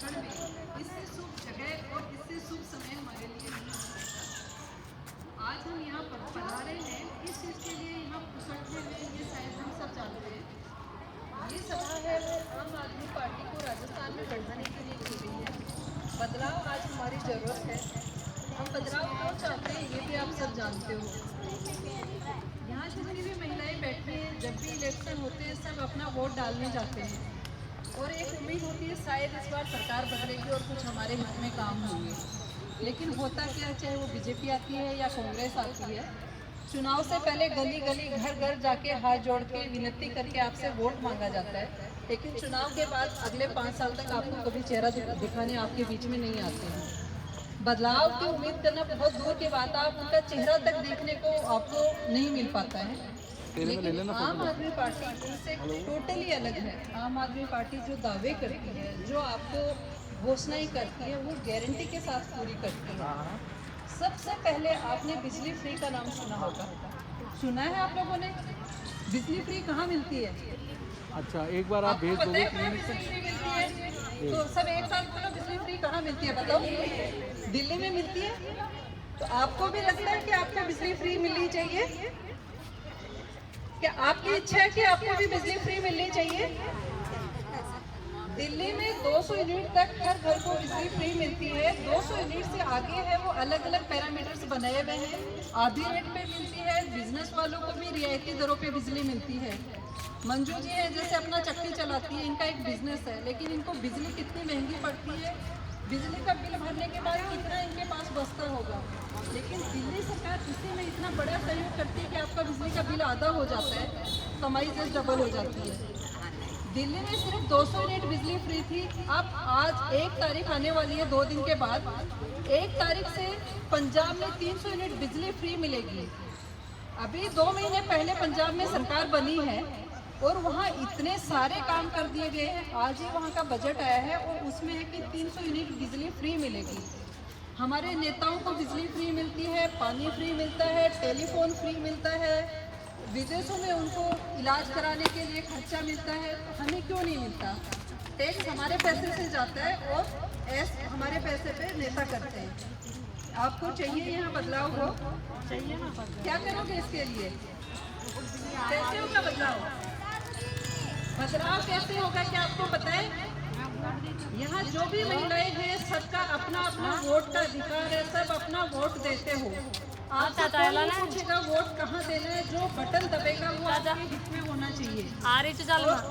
पकड़ में इससे शुभ जगह और इससे शुभ समय हमारे लिए नहीं हो सकता। आज हम यहाँ पर पधारे हैं इस चीज़ के लिए यहाँ पुसटते हैं, ये शायद हम सब जानते हैं। ये सभा है वो आम आदमी पार्टी को राजस्थान में बढ़ाने के लिए की गई है। बदलाव आज हमारी ज़रूरत है। हम बदलाव क्यों चाहते हैं ये भी आप सब जानते हो। यहाँ जितनी भी महिलाएं बैठी हैं, जब भी इलेक्शन होते हैं सब अपना वोट डालने जाते हैं और एक उम्मीद होती है शायद इस बार सरकार बदलेगी और कुछ हमारे हित में काम होंगे। लेकिन होता क्या, चाहे वो बीजेपी आती है या कांग्रेस आती है, चुनाव से पहले गली गली घर घर जाके हाथ जोड़ के विनती करके आपसे वोट मांगा जाता है, लेकिन चुनाव के बाद अगले 5 साल तक आपको कभी चेहरा दिखाने आपके बीच में नहीं आते हैं। बदलाव की उम्मीद करना बहुत दूर की बात, आप उनका चेहरा तक देखने को आपको नहीं मिल पाता है। लेकिन आम आदमी पार्टी इनसे टोटली अलग है। आम आदमी पार्टी जो दावे करती है, जो आपको घोषणाएं करती है, वो गारंटी के साथ पूरी करती है। सबसे पहले आपने बिजली फ्री का नाम सुना होगा, सुना है आप लोगों ने? बिजली फ्री कहाँ मिलती है? अच्छा, एक बार आप भेज दोगे क्लिनिक से। बिजली फ्री मिलती है तो सब एक साथ बोलो, बिजली फ्री कहाँ मिलती है बताओ? दिल्ली में मिलती है। तो आपको भी लगता है कि आपको बिजली फ्री मिलनी चाहिए? क्या आपकी इच्छा है कि आपको भी बिजली फ्री मिलनी चाहिए? दिल्ली में 200 यूनिट तक हर घर को बिजली फ्री मिलती है। 200 यूनिट से आगे है वो अलग अलग पैरामीटर्स बनाए हुए हैं। आधी रेट पे मिलती है, बिजनेस वालों को भी रियायती दरों पे बिजली मिलती है। मंजू जी है जैसे अपना चक्की चलाती है, इनका एक बिजनेस है, लेकिन इनको बिजली कितनी महंगी पड़ती है, बिजली का बिल भरने के बाद कितना इनके पास बचता होगा। लेकिन दिल्ली सरकार इसी में इतना बड़ा सहयोग करती है कि आपका बिजली का बिल आधा हो जाता है, कमाई से डबल हो जाती है। दिल्ली में सिर्फ 200 यूनिट बिजली फ्री थी। अब आज 1 तारीख आने वाली है, 2 दिन के बाद 1 तारीख से पंजाब में 300 यूनिट बिजली फ्री मिलेगी। अभी 2 महीने पहले पंजाब में सरकार बनी है और वहाँ इतने सारे काम कर दिए गए हैं। आज ही वहाँ का बजट आया है और उसमें है कि 300 यूनिट बिजली फ्री मिलेगी। हमारे नेताओं को बिजली फ्री मिलती है, पानी फ्री मिलता है, टेलीफोन फ्री मिलता है, विदेशों में उनको इलाज कराने के लिए खर्चा मिलता है। हमें क्यों नहीं मिलता? टैक्स हमारे पैसे से जाता है और ऐस हमारे पैसे पे नेता करते हैं। आपको चाहिए यहाँ बदलाव हो? चाहिए ना? क्या करोगे इसके लिए? कैसे होगा बदलाव? बदलाव कैसे होगा क्या आपको पता है? यहाँ जो भी महिलाएं हैं सबका अपना अपना वोट का अधिकार है, सब अपना वोट देते हो। आप पूछेगा वोट कहाँ देना है, जो बटन दबेगा वो आपके हित में होना चाहिए और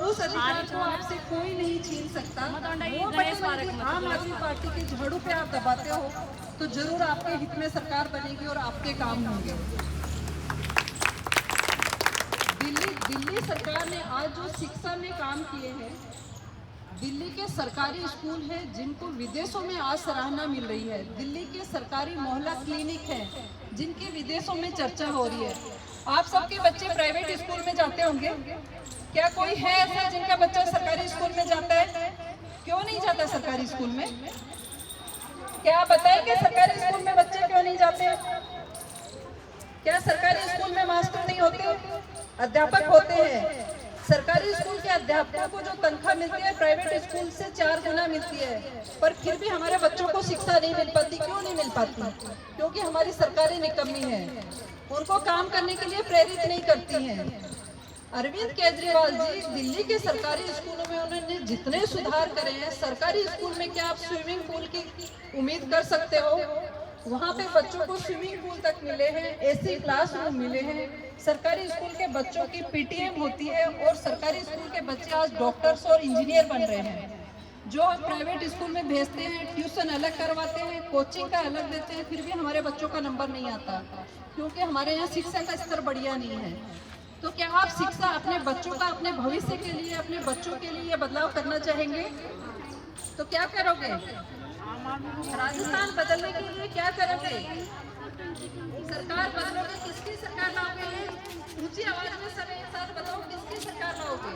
उस अधिकार को आपसे कोई नहीं छीन सकता। वो बटन आम आदमी पार्टी के झाड़ू पे आप दबाते हो तो जरूर आपके हित में सरकार बनेगी और आपके काम होंगे। दिल्ली सरकार ने आज जो शिक्षा में काम किए हैं, दिल्ली के सरकारी स्कूल हैं जिनको विदेशों में आज सराहना मिल रही है। दिल्ली के सरकारी मोहल्ला क्लिनिक हैं जिनकी विदेशों में चर्चा हो रही है। आप सबके बच्चे प्राइवेट स्कूल में जाते होंगे, क्या कोई है ऐसा जिनका बच्चा सरकारी स्कूल में जाता है? क्यों नहीं जाता सरकारी स्कूल में? क्या आप बताएंगे सरकारी स्कूल में बच्चे क्यों नहीं जाते? क्या सरकारी स्कूल में मास्टर नहीं होते, अध्यापक होते हैं? सरकारी स्कूल के अध्यापकों को जो तनख्वाह मिलती है प्राइवेट स्कूल से 4 गुना मिलती है, पर फिर भी हमारे बच्चों को शिक्षा नहीं मिल पाती। क्यों नहीं मिल पाती? क्योंकि हमारी सरकारें निकम्मी है, उनको काम करने के लिए प्रेरित नहीं करती हैं। अरविंद केजरीवाल जी दिल्ली के सरकारी स्कूलों में उन्होंने जितने सुधार करे हैं, सरकारी स्कूल में क्या आप स्विमिंग पूल की उम्मीद कर सकते हो? वहाँ पे बच्चों को स्विमिंग पूल तक मिले हैं, एसी क्लासरूम मिले हैं। सरकारी स्कूल के बच्चों की पीटीएम होती है और सरकारी स्कूल के बच्चे आज डॉक्टर्स और इंजीनियर बन रहे हैं। जो हम प्राइवेट स्कूल में भेजते हैं, ट्यूशन अलग करवाते हैं, कोचिंग का अलग देते हैं, फिर भी हमारे बच्चों का नंबर नहीं आता क्योंकि हमारे यहाँ शिक्षा का स्तर बढ़िया नहीं है। तो क्या आप शिक्षा अपने बच्चों का, अपने भविष्य के लिए, अपने बच्चों के लिए बदलाव करना चाहेंगे? तो क्या करोगे? राजस्थान बदलने के लिए क्या करोगे? सरकार बदलोगे? किसकी सरकार लाओगे? ऊंची आवाज में सब एक साथ बताओ, किसकी सरकार लाओगे?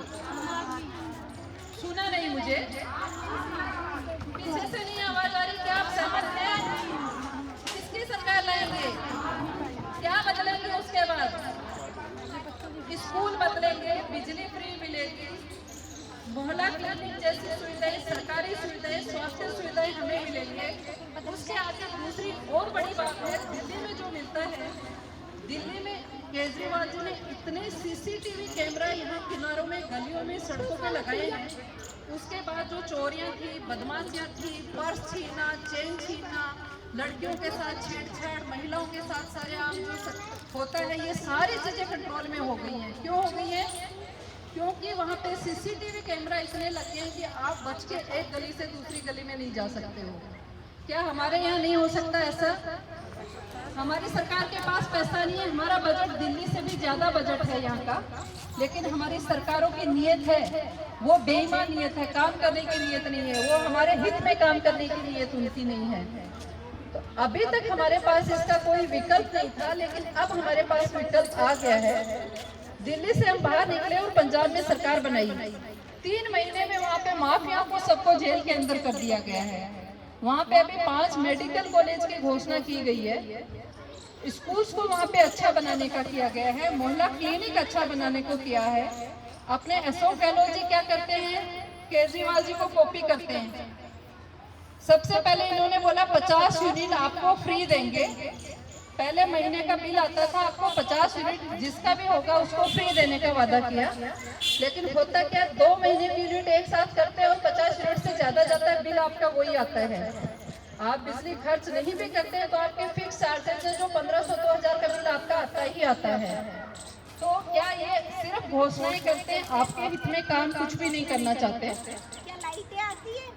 सुना नहीं मुझे, पीछे से नहीं आवाज आ रही। क्या आप सहमत हैं? किसकी सरकार लाएंगे? क्या बदलेंगे? उसके बाद स्कूल बदलेंगे, बिजली फ्री मिलेगी, मोहल्ला क्लिनिक जैसी सुविधाएं, सरकारी सुविधाएं, स्वास्थ्य सुविधाएं हमें मिलेंगे। उसके आगे दूसरी और बड़ी बात है, दिल्ली में जो मिलता है, दिल्ली में केजरीवाल जी ने इतने सीसीटीवी कैमरा यहाँ किनारों में, गलियों में, सड़कों पे लगाए हैं। उसके बाद जो चोरियां थी, बदमाशियां थी, पर्स छीना, चेन छीना, लड़कियों के साथ छेड़छाड़, महिलाओं के साथ सरेआम जो होता है, ये सारी चीजें कंट्रोल में हो गई हैं। क्यों हो गई है? क्योंकि वहाँ पे सीसीटीवी कैमरा इसलिए लगे हैं कि आप बच के एक गली से दूसरी गली में नहीं जा सकते हो। क्या हमारे यहाँ नहीं हो सकता ऐसा? हमारी सरकार के पास पैसा नहीं है, हमारा बजट दिल्ली से भी ज्यादा बजट है यहाँ का, लेकिन हमारी सरकारों की नीयत है वो बेईमान नीयत है, काम करने की नीयत नहीं है, वो हमारे हित में काम करने की नीयत उनकी नहीं है। तो अभी तक हमारे पास इसका कोई विकल्प नहीं था, लेकिन अब हमारे पास विकल्प आ गया है। दिल्ली से हम बाहर निकले और पंजाब में सरकार बनाई। 3 महीने में वहाँ पे माफिया को सबको जेल के अंदर कर दिया गया है। वहाँ पे अभी 5 मेडिकल कॉलेज की घोषणा की गई है। स्कूल्स को वहाँ पे अच्छा बनाने का किया गया है, मोहल्ला क्लिनिक अच्छा बनाने को किया है। अपने अशोक गहलोत जी क्या करते हैं? केजरीवाल जी को कॉपी करते हैं। सबसे पहले इन्होंने बोला 50 यूनिट आपको फ्री देंगे। पहले महीने का बिल आता था, आपको 50 यूनिट जिसका भी होगा उसको फ्री देने का वादा किया। लेकिन होता क्या, 2 महीने की यूनिट एक साथ करते हैं और 50 यूनिट से ज्यादा जाता है, बिल आपका वही आता है। आप बिजली खर्च नहीं भी करते हैं तो आपके फिक्स चार्जेस है जो 1500-2000 का बिल आपका आता ही आता है। तो क्या ये सिर्फ घोषणाएं करते हैं, आपके हित में काम कुछ भी नहीं करना चाहते? क्या लाइटें आती है?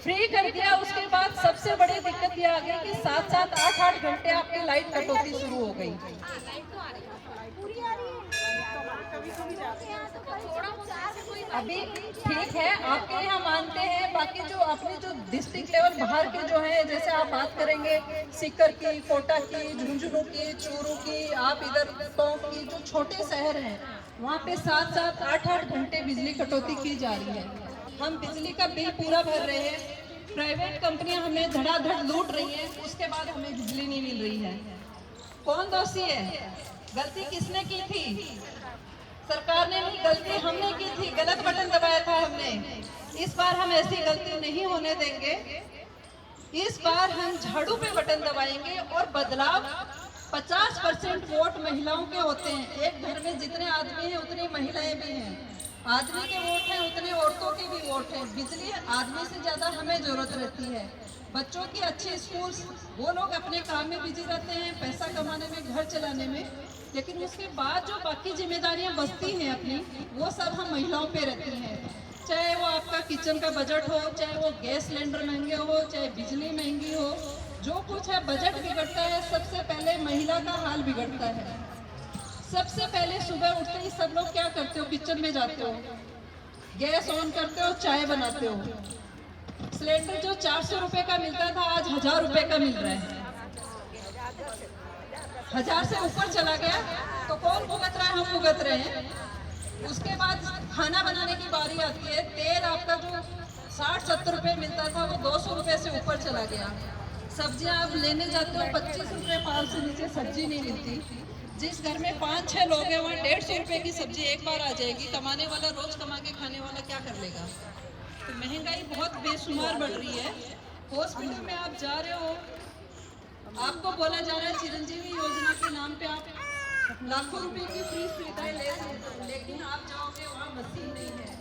फ्री कर दिया, उसके बाद सबसे बड़ी दिक्कत ये आ गई कि 7-7, 8-8 घंटे आपकी लाइट कटौती शुरू हो गई। पूरी आ रही है। अभी ठीक है, आपके यहाँ मानते हैं, बाकी जो अपनी जो डिस्ट्रिक्ट लेवल बाहर के जो है, जैसे आप बात करेंगे सीकर की, कोटा की, झुंझुनू की, चूरू की, आप इधर टोंक की, जो छोटे शहर हैं वहाँ पे 7-7, 8-8 घंटे बिजली कटौती की जा रही है। हम बिजली का बिल पूरा भर रहे हैं, प्राइवेट कंपनियां हमें धड़ाधड़ लूट रही हैं, उसके बाद हमें बिजली नहीं मिल रही है। कौन दोषी है? गलती किसने की थी? सरकार ने नहीं, गलती हमने की थी, गलत बटन दबाया था हमने। इस बार हम ऐसी गलती नहीं होने देंगे। इस बार हम झाड़ू पे बटन दबाएंगे और बदलाव 50% वोट महिलाओं के होते हैं। एक घर में जितने आदमी हैं उतनी महिलाएं भी हैं। आदमी के वोट हैं उतने औरतों के भी वोट हैं। बिजली आदमी से ज्यादा हमें जरूरत रहती है। बच्चों की अच्छे स्कूल, वो लोग अपने काम में बिजी रहते हैं, पैसा कमाने में, घर चलाने में, लेकिन उसके बाद जो बाकी जिम्मेदारियां बचती हैं अपनी, वो सब हम महिलाओं पे रहती हैं। चाहे वो आपका किचन का बजट हो, चाहे वो गैस सिलेंडर महंगे हो, चाहे बिजली महंगी हो, जो कुछ है बजट बिगड़ता है, सबसे पहले महिला का हाल बिगड़ता है। सबसे पहले सुबह उठते ही सब लोग क्या करते हो? किचन में जाते हो, गैस ऑन करते हो, चाय बनाते हो। सिलेंडर जो 400 रुपए का मिलता था आज 1000 रुपए का मिल रहा है। 1000 से ऊपर चला गया तो कौन भुगत रहा है? हम भुगत रहे हैं। उसके बाद खाना बनाने की बारी आती है, तेल आपका जो 60-70 रुपए मिलता था वो 200 रुपए से ऊपर चला गया। सब्जियां आप लेने जाते हो 25 रुपए, 5 से नीचे सब्जी नहीं मिलती। जिस घर में 5-6 लोग हैं वहाँ 150 रुपए की सब्जी एक बार आ जाएगी। कमाने वाला, रोज कमा के खाने वाला क्या कर लेगा? तो महंगाई बहुत बेशुमार बढ़ रही है। हॉस्पिटल में आप जा रहे हो, आपको बोला जा रहा है चिरंजीवी योजना के नाम पे आप लाखों रुपए की फ्री सुविधाएं ले सकते हो, लेकिन आप जाओगे वहाँ मशीन नहीं है,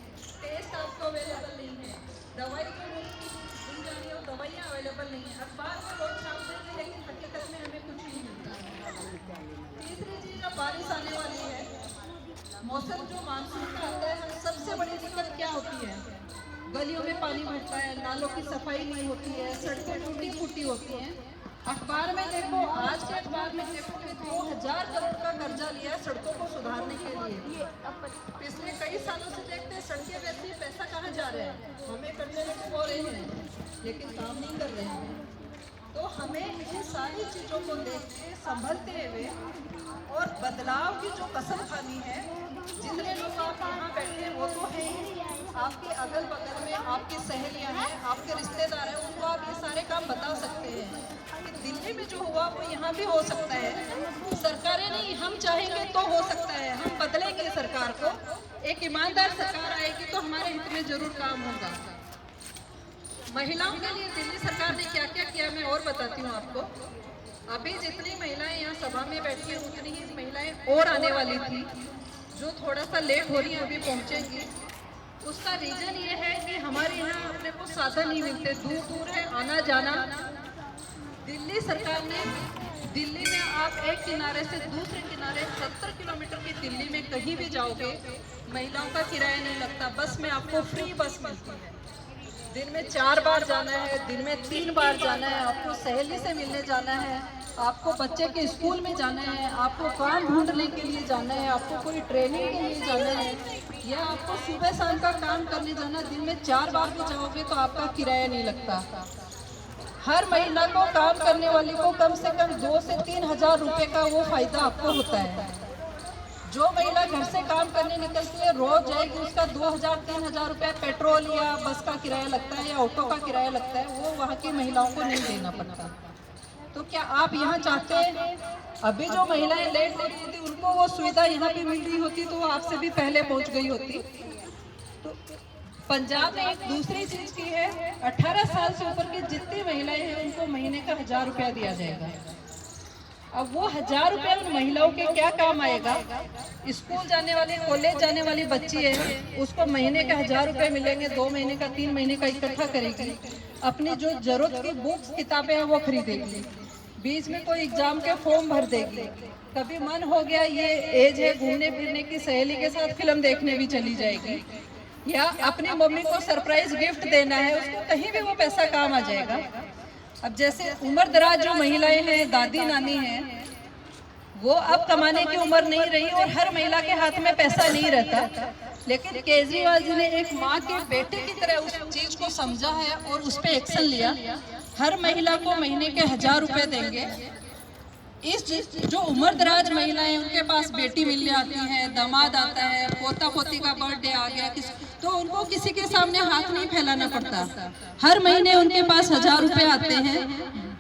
टेस्ट आपको अवेलेबल नहीं है, दवाई जो मिल जा रही है वो दवाइयाँ अवेलेबल नहीं है। अखबार में लोग छापते हैं लेकिन हकीकत में हमें कुछ नहीं मिलता है। तीसरी चीज, अब बारिश आने वाली है, मौसम जो मानसून का आता है, सबसे बड़ी दिक्कत क्या होती है? गलियों में पानी भरता है, नालों की सफाई नहीं होती है, सड़कें टूटी फूटी होती हैं। अखबार में देखो, आज के अखबार में देखो कि 2000 करोड़ का कर्जा लिया सड़कों को सुधारने के लिए। पिछले कई सालों से देखते हैं सड़कें वैसी, पैसा कहाँ जा रहा है? हमें कर्जे लेके बोल रहे हैं लेकिन काम नहीं कर रहे हैं। तो हमें इन सारी चीज़ों को देख के संभलते हुए और बदलाव की जो कसम खानी है, जितने लोग आप यहाँ बैठे हैं वो तो है ही, आपके अगल बगल में आपकी सहेलियाँ हैं, आपके रिश्तेदार हैं, उनको आप ये सारे काम बता सकते हैं। कि दिल्ली में जो हुआ वो यहाँ भी हो सकता है। सरकारें नहीं, हम चाहेंगे तो हो सकता है। हम बदलेंगे सरकार को, एक ईमानदार सरकार आएगी तो हमारे हित में जरूर काम होगा। महिलाओं के लिए दिल्ली सरकार ने क्या क्या किया मैं और बताती हूँ आपको। अभी जितनी महिलाएं यहाँ सभा में बैठी हैं उतनी ही महिलाएं और आने वाली थी, जो थोड़ा सा लेट हो रही है, अभी पहुँचेंगी। उसका रीजन ये है कि हमारे यहाँ अपने को साधन नहीं मिलते, दूर दूर है आना जाना। दिल्ली सरकार ने, दिल्ली में आप एक किनारे से दूसरे किनारे 70 किलोमीटर की दिल्ली में कहीं भी जाओगे, महिलाओं का किराया नहीं लगता। बस में आपको फ्री बस मिलती है। दिन में 4 बार जाना है, दिन में 3 बार जाना है। आपको सहेली से मिलने जाना है, आपको बच्चे के स्कूल में जाना है, आपको काम ढूंढने के लिए जाना है, आपको कोई ट्रेनिंग के लिए जाना है, या आपको सुबह शाम का काम करने जाना। दिन में 4 बार भी जाओगे तो आपका किराया नहीं लगता। हर महिला को, काम करने वाली को कम से कम 2 से 3 हजार रुपये का वो फायदा आपको होता है। जो महिला घर से काम करने निकलती है रोज जाएगी, उसका 2,000-3 हजार रुपया पेट्रोल या बस का किराया लगता है या ऑटो का किराया लगता है, वो वहाँ की महिलाओं को नहीं देना पड़ता। तो क्या आप यहाँ चाहते हैं अभी जो महिलाएं लेट हो रही थी उनको वो सुविधा यहाँ भी मिल रही होती तो वो आपसे भी पहले पहुँच गई होती। तो पंजाब में एक दूसरी चीज की है, 18 साल से ऊपर की जितनी महिलाएं हैं उनको महीने का 1,000 रुपया दिया जाएगा। अब वो 1,000 रुपया उन महिलाओं के क्या काम आएगा? स्कूल जाने वाली, कॉलेज जाने वाली बच्ची है, उसको महीने का 1,000 रुपये मिलेंगे, 2 महीने का, 3 महीने का इकट्ठा करेगी, अपनी जो जरूरत की बुक्स किताबें हैं वो खरीदेगी, बीच में कोई एग्जाम के फॉर्म भर देगी, कभी मन हो गया ये एज है घूमने फिरने की, सहेली के साथ फिल्म देखने भी चली जाएगी, या अपनी मम्मी को सरप्राइज गिफ्ट देना है, उसको कहीं भी वो पैसा काम आ जाएगा। अब जैसे उम्र दराज जो महिलाएं हैं, दादी नानी हैं, वो अब कमाने की उम्र नहीं रही और हर महिला के हाथ में पैसा नहीं रहता। लेकिन केजरीवाल जी ने एक माँ के बेटे की तरह उस चीज को समझा है और उस पर एक्शन लिया। हर महिला को महीने के 1,000 रुपए देंगे। इस जो उम्र दराज महिलाएं, उनके पास बेटी मिलने आती है, दामाद आता है, पोता पोती का बर्थडे आ गया, तो उनको किसी के सामने हाथ नहीं फैलाना पड़ता। हर महीने उनके पास 1,000 रुपए आते हैं,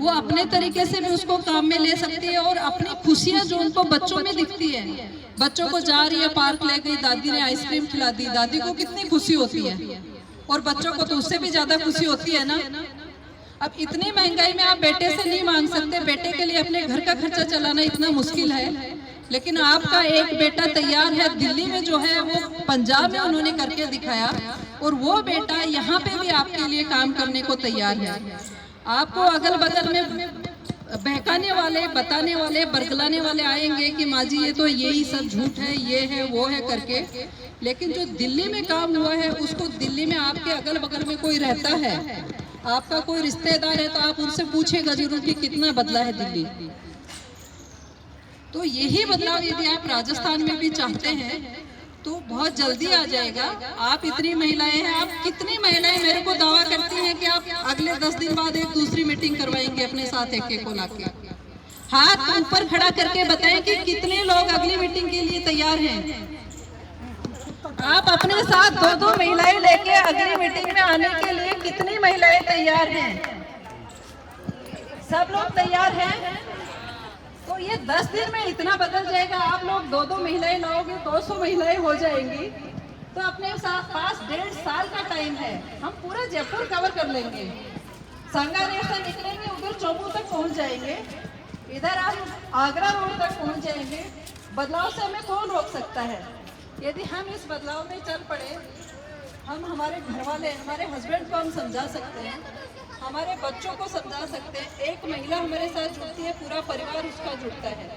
वो अपने तरीके से भी उसको काम में ले सकती है और अपनी खुशियां जो उनको बच्चों में दिखती है, बच्चों को जा रही है पार्क ले गई, दादी ने आइसक्रीम खिला दी, दादी को कितनी खुशी होती है, और बच्चों को तो उससे भी ज्यादा खुशी होती है ना। अब इतनी महंगाई में आप बेटे से नहीं मांग सकते, बेटे के लिए अपने घर का खर्चा चलाना इतना मुश्किल है, लेकिन आपका एक बेटा तैयार है। दिल्ली में जो है वो पंजाब में उन्होंने करके दिखाया, और वो बेटा यहाँ पे भी आपके लिए काम करने को तैयार है। आपको अगल बगल में बहकाने वाले, बताने वाले, बरगलाने वाले आएंगे कि माँ जी ये तो यही सब झूठ है, ये है वो है करके, लेकिन जो दिल्ली में काम हुआ है उसको, दिल्ली में आपके अगल बगल में कोई रहता है, आपका कोई रिश्तेदार है, तो आप उनसे पूछेगा जरूर कि कितना बदला है दिल्ली। तो यही बदलाव यदि आप राजस्थान में भी चाहते हैं तो बहुत जल्दी आ जाएगा। आप इतनी महिलाएं हैं, आप कितनी महिलाएं मेरे को दावा करती हैं कि आप अगले 10 दिन बाद एक दूसरी मीटिंग करवाएंगे अपने साथ एक को लाके? हाथ ऊपर खड़ा करके बताएं कि कितने लोग अगली मीटिंग के लिए तैयार हैं। आप अपने साथ 2-2 महिलाएं लेके अगली मीटिंग में आने के लिए कितनी महिलाएं तैयार हैं? सब लोग तैयार हैं? तो ये 10 दिन में इतना बदल जाएगा। आप लोग 2-2 महिलाएं लाओगे, 200 महिलाएं हो जाएंगी, तो अपने पास 1.5 साल का टाइम है। हम पूरा जयपुर कवर कर लेंगे। संगानेर से निकलेंगे, उधर चौमू तक पहुंच जाएंगे, इधर आप आगरा रोड तक पहुंच जाएंगे। बदलाव से हमें कौन रोक सकता है? यदि हम इस बदलाव में चल पड़े, हम हमारे घर वाले, हमारे हस्बैंड को हम समझा सकते हैं, हमारे बच्चों को समझा सकते हैं। एक महिला हमारे साथ जुड़ती है, पूरा परिवार उसका जुड़ता है।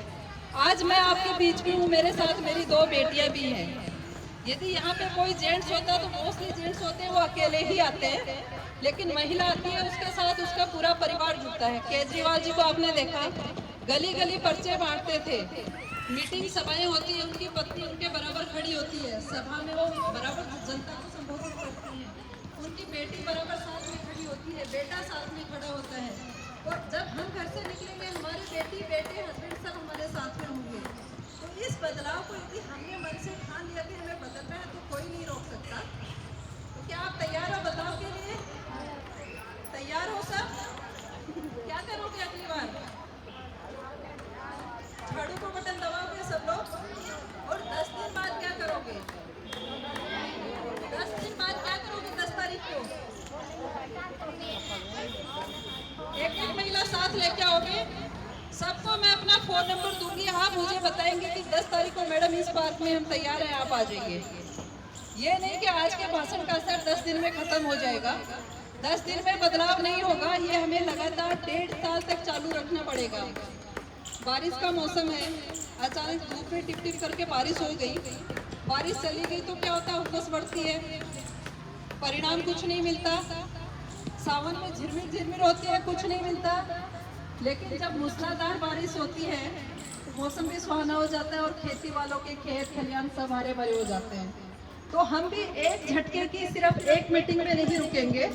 आज मैं आपके बीच में हूँ, मेरे साथ मेरी 2 बेटियां भी हैं। यदि यहाँ पे कोई जेंट्स होता तो मोस्टली जेंट्स होते हैं वो अकेले ही आते हैं, लेकिन महिला आती है, उसके साथ उसका पूरा परिवार जुड़ता है। केजरीवाल जी को आपने देखा, गली गली पर्चे बांटते थे, मीटिंग सभाएं होती है, उनकी पत्नी उनके बराबर खड़ी होती है, सभा में वो बराबर जनता को संबोधित करती है, उनकी बेटी बराबर साथ में खड़ी होती है, बेटा साथ में खड़ा होता है। और जब हम घर से निकलेंगे, हमारे बेटी बेटे हस्बैंड सब हमारे साथ में होंगे। तो इस बदलाव को यदि हमने मन से ठान लिया कि हमें बदलना है, तो कोई नहीं रोक सकता। तो क्या आप तैयार हो बदलाव के लिए? तैयार हो सब? क्या करोगे अगली बार? फ़ोन नंबर दूंगी, आप मुझे बताएंगे कि 10 तारीख को मैडम इस पार्क में हम तैयार हैं, आप आ जाइए। ये नहीं कि आज के भाषण का असर 10 दिन में खत्म हो जाएगा। 10 दिन में बदलाव नहीं होगा, ये हमें लगातार 1.5 साल तक चालू रखना पड़ेगा। बारिश का मौसम है, अचानक धूप में टिप टिप करके बारिश हो गई, बारिश चली गई तो क्या होता है, उमस बढ़ती है, परिणाम कुछ नहीं मिलता। सावन में झिरमिर झिरमिर होती है, कुछ नहीं मिलता। लेकिन जब मूसलाधार बारिश होती है तो मौसम भी सुहाना हो जाता है और खेती वालों के खेत खलियान सब हरे भरे हो जाते हैं। तो हम भी एक झटके की सिर्फ एक मीटिंग में नहीं रुकेंगे,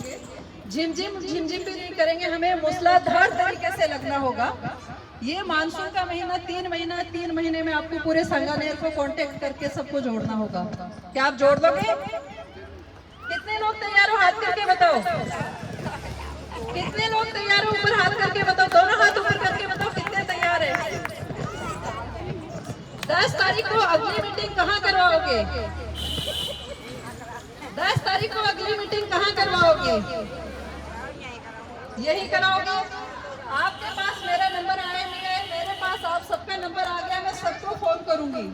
झिमझिम भी नहीं करेंगे, हमें मूसलाधार तरीके से लगना होगा। ये मानसून का महीना 3 महीने में आपको पूरे सांगानेर को कांटेक्ट करके सबको जोड़ना होगा। क्या आप जोड़ दोगे? कितने लोग तैयार हो? हाथ करके बताओ। कितने लोग तैयार हो? ऊपर हाथ करके बताओ, दोनों हाथ ऊपर करके बताओ कितने तैयार है। 10 तारीख को अगली मीटिंग कहाँ करवाओगे? 10 तारीख को अगली मीटिंग कहाँ करवाओगे? यही कराओगे? आपके पास मेरा नंबर आया नहीं है, मेरे पास आप सबका नंबर आ गया, मैं सबको फोन करूंगी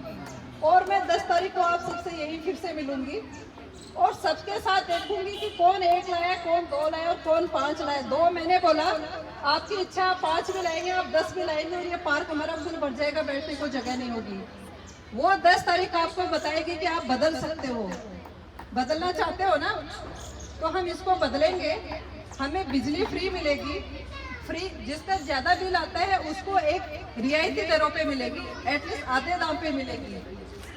और मैं 10 तारीख को आप सबसे यही फिर से मिलूंगी और सबके साथ देखूंगी कि कौन 1 लाया, कौन 2 लाया और कौन 5 लाया। 2 मैंने बोला, आपकी इच्छा 5 भी लाएंगे, आप 10 भी लाएंगे और ये पार्क हमारा फुल भर जाएगा, बैठने को जगह नहीं होगी। वो 10 तारीख आपको बताएगी कि आप बदल सकते हो। बदलना चाहते हो ना, तो हम इसको बदलेंगे। हमें बिजली फ्री मिलेगी, फ्री, जिसका ज्यादा बिल आता है उसको एक रियायती दरों पे मिलेगी, एटलीस्ट आधे दाम पे मिलेगी।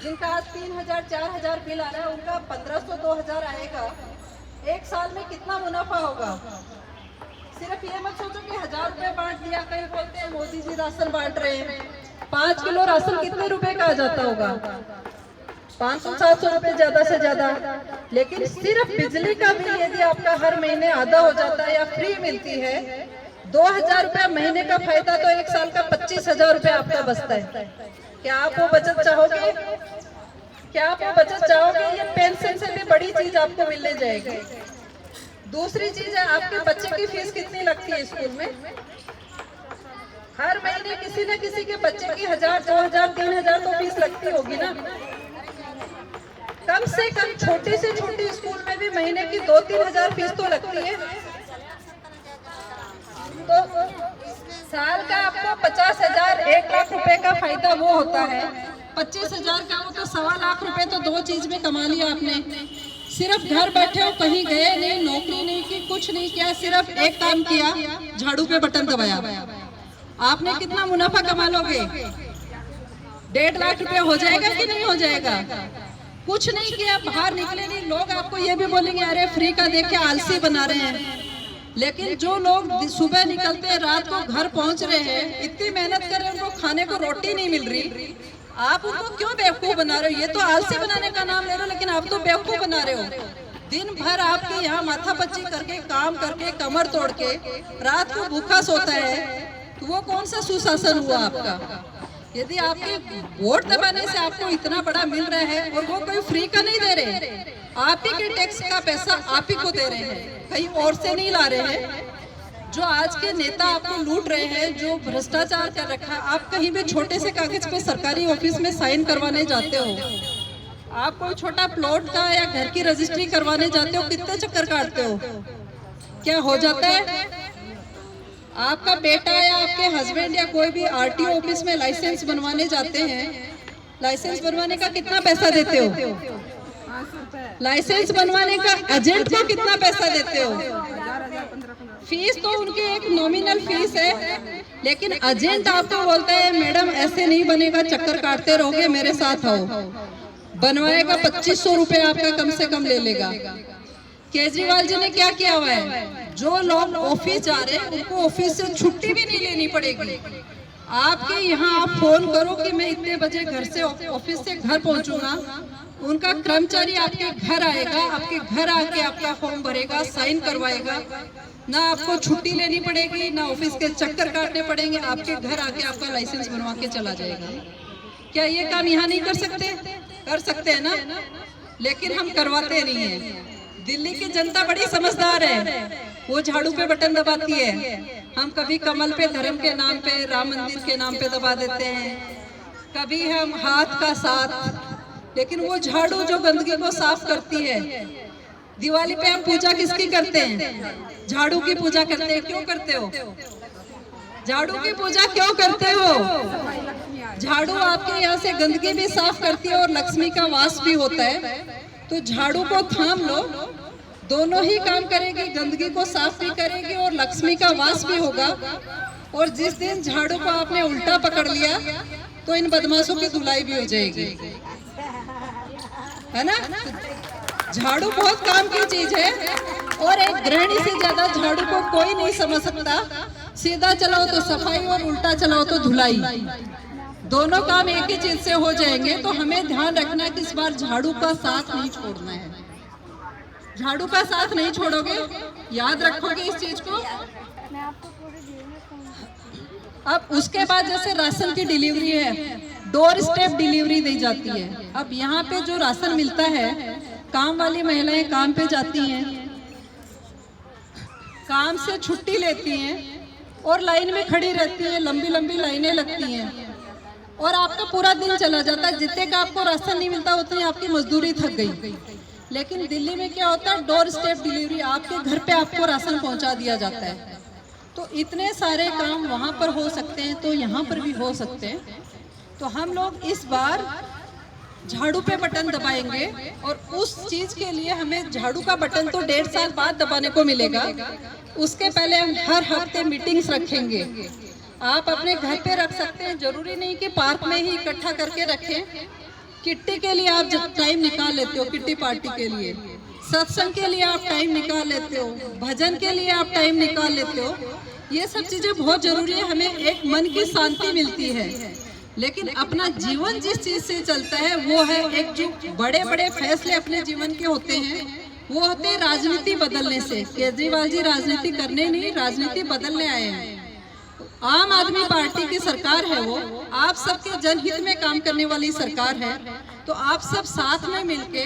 जिनका आज 3000 4000 बिल आ रहा है उनका 1500 2000 आएगा। एक साल में कितना मुनाफा होगा? सिर्फ ये मत सोचो कि 1000 रुपए बांट दिया, कहीं बोलते हैं मोदी जी राशन बांट रहे हैं। 5 किलो राशन कितने रुपए का आ जाता होगा? 500-700 रुपए ज्यादा से ज्यादा। लेकिन सिर्फ बिजली का बिल यदि आपका हर महीने आधा हो जाता है या फ्री मिलती है, 2000 रुपया महीने का फायदा, तो एक साल का 25,000 रुपया आपका बचता है। क्या आप वो बचत चाहोगे? क्या आप वो बचत चाहोगे? ये पेंशन से भी बड़ी चीज आपको मिलने जाएगी। दूसरी चीज है, आपके बच्चे की फीस कितनी लगती है स्कूल में? हर महीने किसी न किसी के बच्चे की 1000 2000 3000 तो फीस लगती होगी ना। कम से कम छोटी से छोटी स्कूल में भी महीने की 2-3 हजार फीस तो लगती है। तो साल का आपको 50,000 1 लाख रुपए का फायदा वो होता है। 25,000 का वो तो 1.25 लाख रुपए तो 2 चीज में कमा लिया आपने। सिर्फ घर बैठे हो, कहीं गए नहीं, नौकरी नहीं की, कुछ नहीं किया, सिर्फ एक काम किया, झाड़ू पे बटन दबाया, आपने कितना मुनाफा कमा लोगे? 1.5 लाख रुपए हो जाएगा कि नहीं हो जाएगा? कुछ नहीं किया, बाहर निकले नहीं, लोग आपको ये भी बोलेंगे अरे फ्री का देख के आलसी बना रहे हैं। लेकिन जो लोग सुबह निकलते हैं, रात को घर पहुंच रहे हैं, इतनी मेहनत कर रहे हैं, उनको खाने को रोटी नहीं मिल रही, आप उनको क्यों बेवकूफ बना रहे हो? ये तो आलसी बनाने का नाम ले रहे हो, लेकिन आप तो बेवकूफ बना रहे हो। दिन भर आपके यहाँ माथापच्ची करके, काम करके, कमर तोड़ के रात को भूखा सोता है, तो वो कौन सा सुशासन हुआ आपका? यदि आपके वोट दबाने से आपको इतना बड़ा मिल रहा है और वो कोई फ्री का नहीं दे रहे, आप ही के टैक्स का पैसा आप ही को दे रहे हैं, कहीं और से नहीं ला रहे हैं। जो आज के नेता आपको लूट रहे हैं, जो भ्रष्टाचार कर रखा है, आप कहीं भी छोटे से कागज पे सरकारी ऑफिस में साइन करवाने जाते हो, आप कोई छोटा प्लॉट का या घर की रजिस्ट्री करवाने जाते हो, कितने चक्कर काटते हो? क्या हो जाता है? आपका बेटा या आपके हस्बैंड या कोई भी आरटीओ ऑफिस में लाइसेंस बनवाने जाते हैं, लाइसेंस बनवाने का कितना पैसा देते हो? लाइसेंस बनवाने का एजेंट को कितना पैसा देते हो? फीस तो उनकी एक नॉमिनल फीस है, लेकिन एजेंट आपको बोलता है मैडम ऐसे नहीं बनेगा, चक्कर काटते रहोगे, मेरे साथ आओ, बनवाएगा 2500 रुपए आपका कम से कम ले लेगा। केजरीवाल जी ने क्या किया हुआ है? जो लोग ऑफिस जा रहे हैं उनको ऑफिस से छुट्टी भी नहीं लेनी पड़ेगी। आपके यहाँ आप फोन करो कि मैं इतने बजे घर से ऑफिस से घर पहुँचूंगा, उनका कर्मचारी आपके घर आएगा, आपके घर आके आपका फॉर्म भरेगा, साइन करवाएगा, ना आपको छुट्टी लेनी पड़ेगी, ना ऑफिस के चक्कर काटने पड़ेंगे, आपके घर आके आपका लाइसेंस बनवा के चला जाएगा। क्या ये काम यहाँ नहीं कर सकते? कर सकते हैं ना, लेकिन हम करवाते नहीं है। दिल्ली की जनता बड़ी समझदार है, वो झाड़ू पे बटन दबाती है। हम कभी कमल पे धर्म के नाम पे, राम मंदिर के नाम पे दबा देते हैं, कभी हम हाथ का साथ, लेकिन वो झाड़ू जो गंदगी को साफ करती है। दिवाली पे हम पूजा किसकी करते हैं? झाड़ू की पूजा करते हैं। क्यों करते हो? झाड़ू की पूजा क्यों करते हो? झाड़ू आपके यहाँ से गंदगी भी साफ करती है और लक्ष्मी का वास भी होता है। तो झाड़ू को थाम लो, दोनों ही काम करेगी, गंदगी को साफ भी करेगी और लक्ष्मी का वास भी होगा। और जिस दिन झाड़ू को आपने उल्टा पकड़ लिया तो इन बदमाशों की धुलाई भी हो जाएगी, है ना? झाड़ू बहुत काम की चीज है और एक गृहिणी से ज्यादा झाड़ू को कोई नहीं समझ सकता। सीधा चलाओ तो सफाई और उल्टा चलाओ तो धुलाई, दोनों काम एक ही चीज से हो जाएंगे। तो हमें ध्यान रखना कि इस बार झाड़ू का साथ नहीं छोड़ना है। झाड़ू का साथ नहीं छोड़ोगे, याद रखोगे इस चीज को। मैं आपको थोड़ी देर में फोन। अब उसके बाद जैसे राशन की डिलीवरी है, डोर स्टेप डिलीवरी दी जाती है। अब यहाँ पे जो राशन मिलता है, काम वाली महिलाएं काम पे जाती हैं, काम से छुट्टी लेती हैं और लाइन में खड़ी रहती हैं, लंबी लंबी लाइनें लगती हैं और आपका पूरा दिन चला जाता है। जितने का आपको राशन नहीं मिलता उतनी आपकी मजदूरी थक गई। लेकिन दिल्ली में क्या होता है, डोर स्टेप डिलीवरी, आपके घर पे आपको राशन पहुंचा दिया जाता है। तो इतने सारे काम वहां पर हो सकते हैं तो यहाँ पर भी हो सकते हैं। तो हम लोग इस बार झाड़ू पे बटन दबाएंगे और उस चीज के लिए हमें झाड़ू का बटन तो 1.5 साल बाद दबाने को मिलेगा। उसके पहले हम हर हफ्ते मीटिंग्स रखेंगे। आप अपने घर पे रख सकते हैं, जरूरी नहीं कि पार्क में ही इकट्ठा करके रखें। किट्टी के लिए आप जब टाइम निकाल लेते हो, किट्टी पार्टी के लिए, सत्संग के लिए आप टाइम निकाल लेते हो, भजन के लिए आप टाइम निकाल लेते हो, ये सब चीजें बहुत जरूरी है। हमें एक मन की शांति मिलती है। लेकिन अपना जीवन जिस चीज से चलता है वो है एक जो बड़े बड़े फैसले अपने जीवन के होते हैं, वो होते हैं राजनीति बदलने से। केजरीवाल जी राजनीति करने नहीं, राजनीति बदलने आए हैं। आम आदमी पार्टी की सरकार है, वो आप सबके जनहित में काम करने वाली सरकार है। तो आप सब साथ में मिलके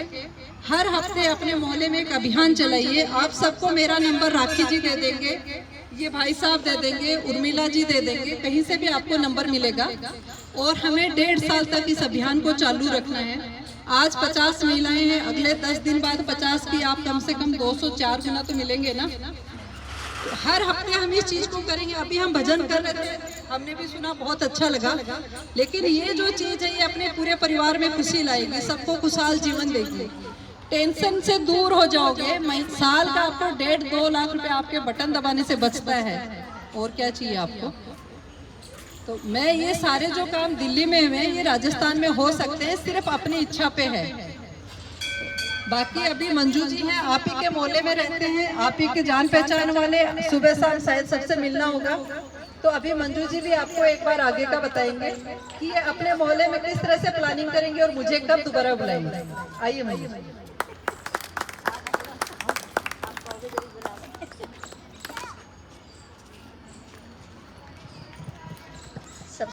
हर हफ्ते अपने मोहल्ले में एक अभियान चलाइए। आप सबको मेरा नंबर राखी जी दे देंगे, ये भाई साहब दे देंगे, उर्मिला जी दे देंगे, कहीं से भी आपको नंबर मिलेगा। और हमें 1.5 साल तक इस अभियान को चालू रखना है। आज 50 महिलाएं हैं, अगले 10 दिन बाद 50 की आप कम से कम 204 गुना तो मिलेंगे ना। तो हर हफ्ते हम इस चीज को करेंगे। अभी हम भजन कर रहे थे, हमने भी सुना, बहुत अच्छा लगा। लेकिन ये जो चीज है ये अपने पूरे परिवार में खुशी लाएगी, सबको खुशहाल जीवन देगी। टेंशन से दूर हो जाओगे। साल का आपको 1.5-2 लाख रुपए आपके बटन दबाने से बचता है। और क्या चाहिए आपको? तो मैं ये सारे जो काम दिल्ली में हुए ये राजस्थान में हो सकते हैं, सिर्फ अपनी इच्छा पे है। बाकी अभी मंजू जी हैं, आप ही के मोहल्ले में रहते हैं, आप ही के जान पहचान वाले, सुबह शाम शायद सबसे मिलना होगा। तो अभी मंजू जी भी आपको एक बार आगे का बताएंगे कि ये अपने मोहल्ले में किस तरह से प्लानिंग करेंगे और मुझे कब दोबारा बुलाएंगे। आइए मंजू।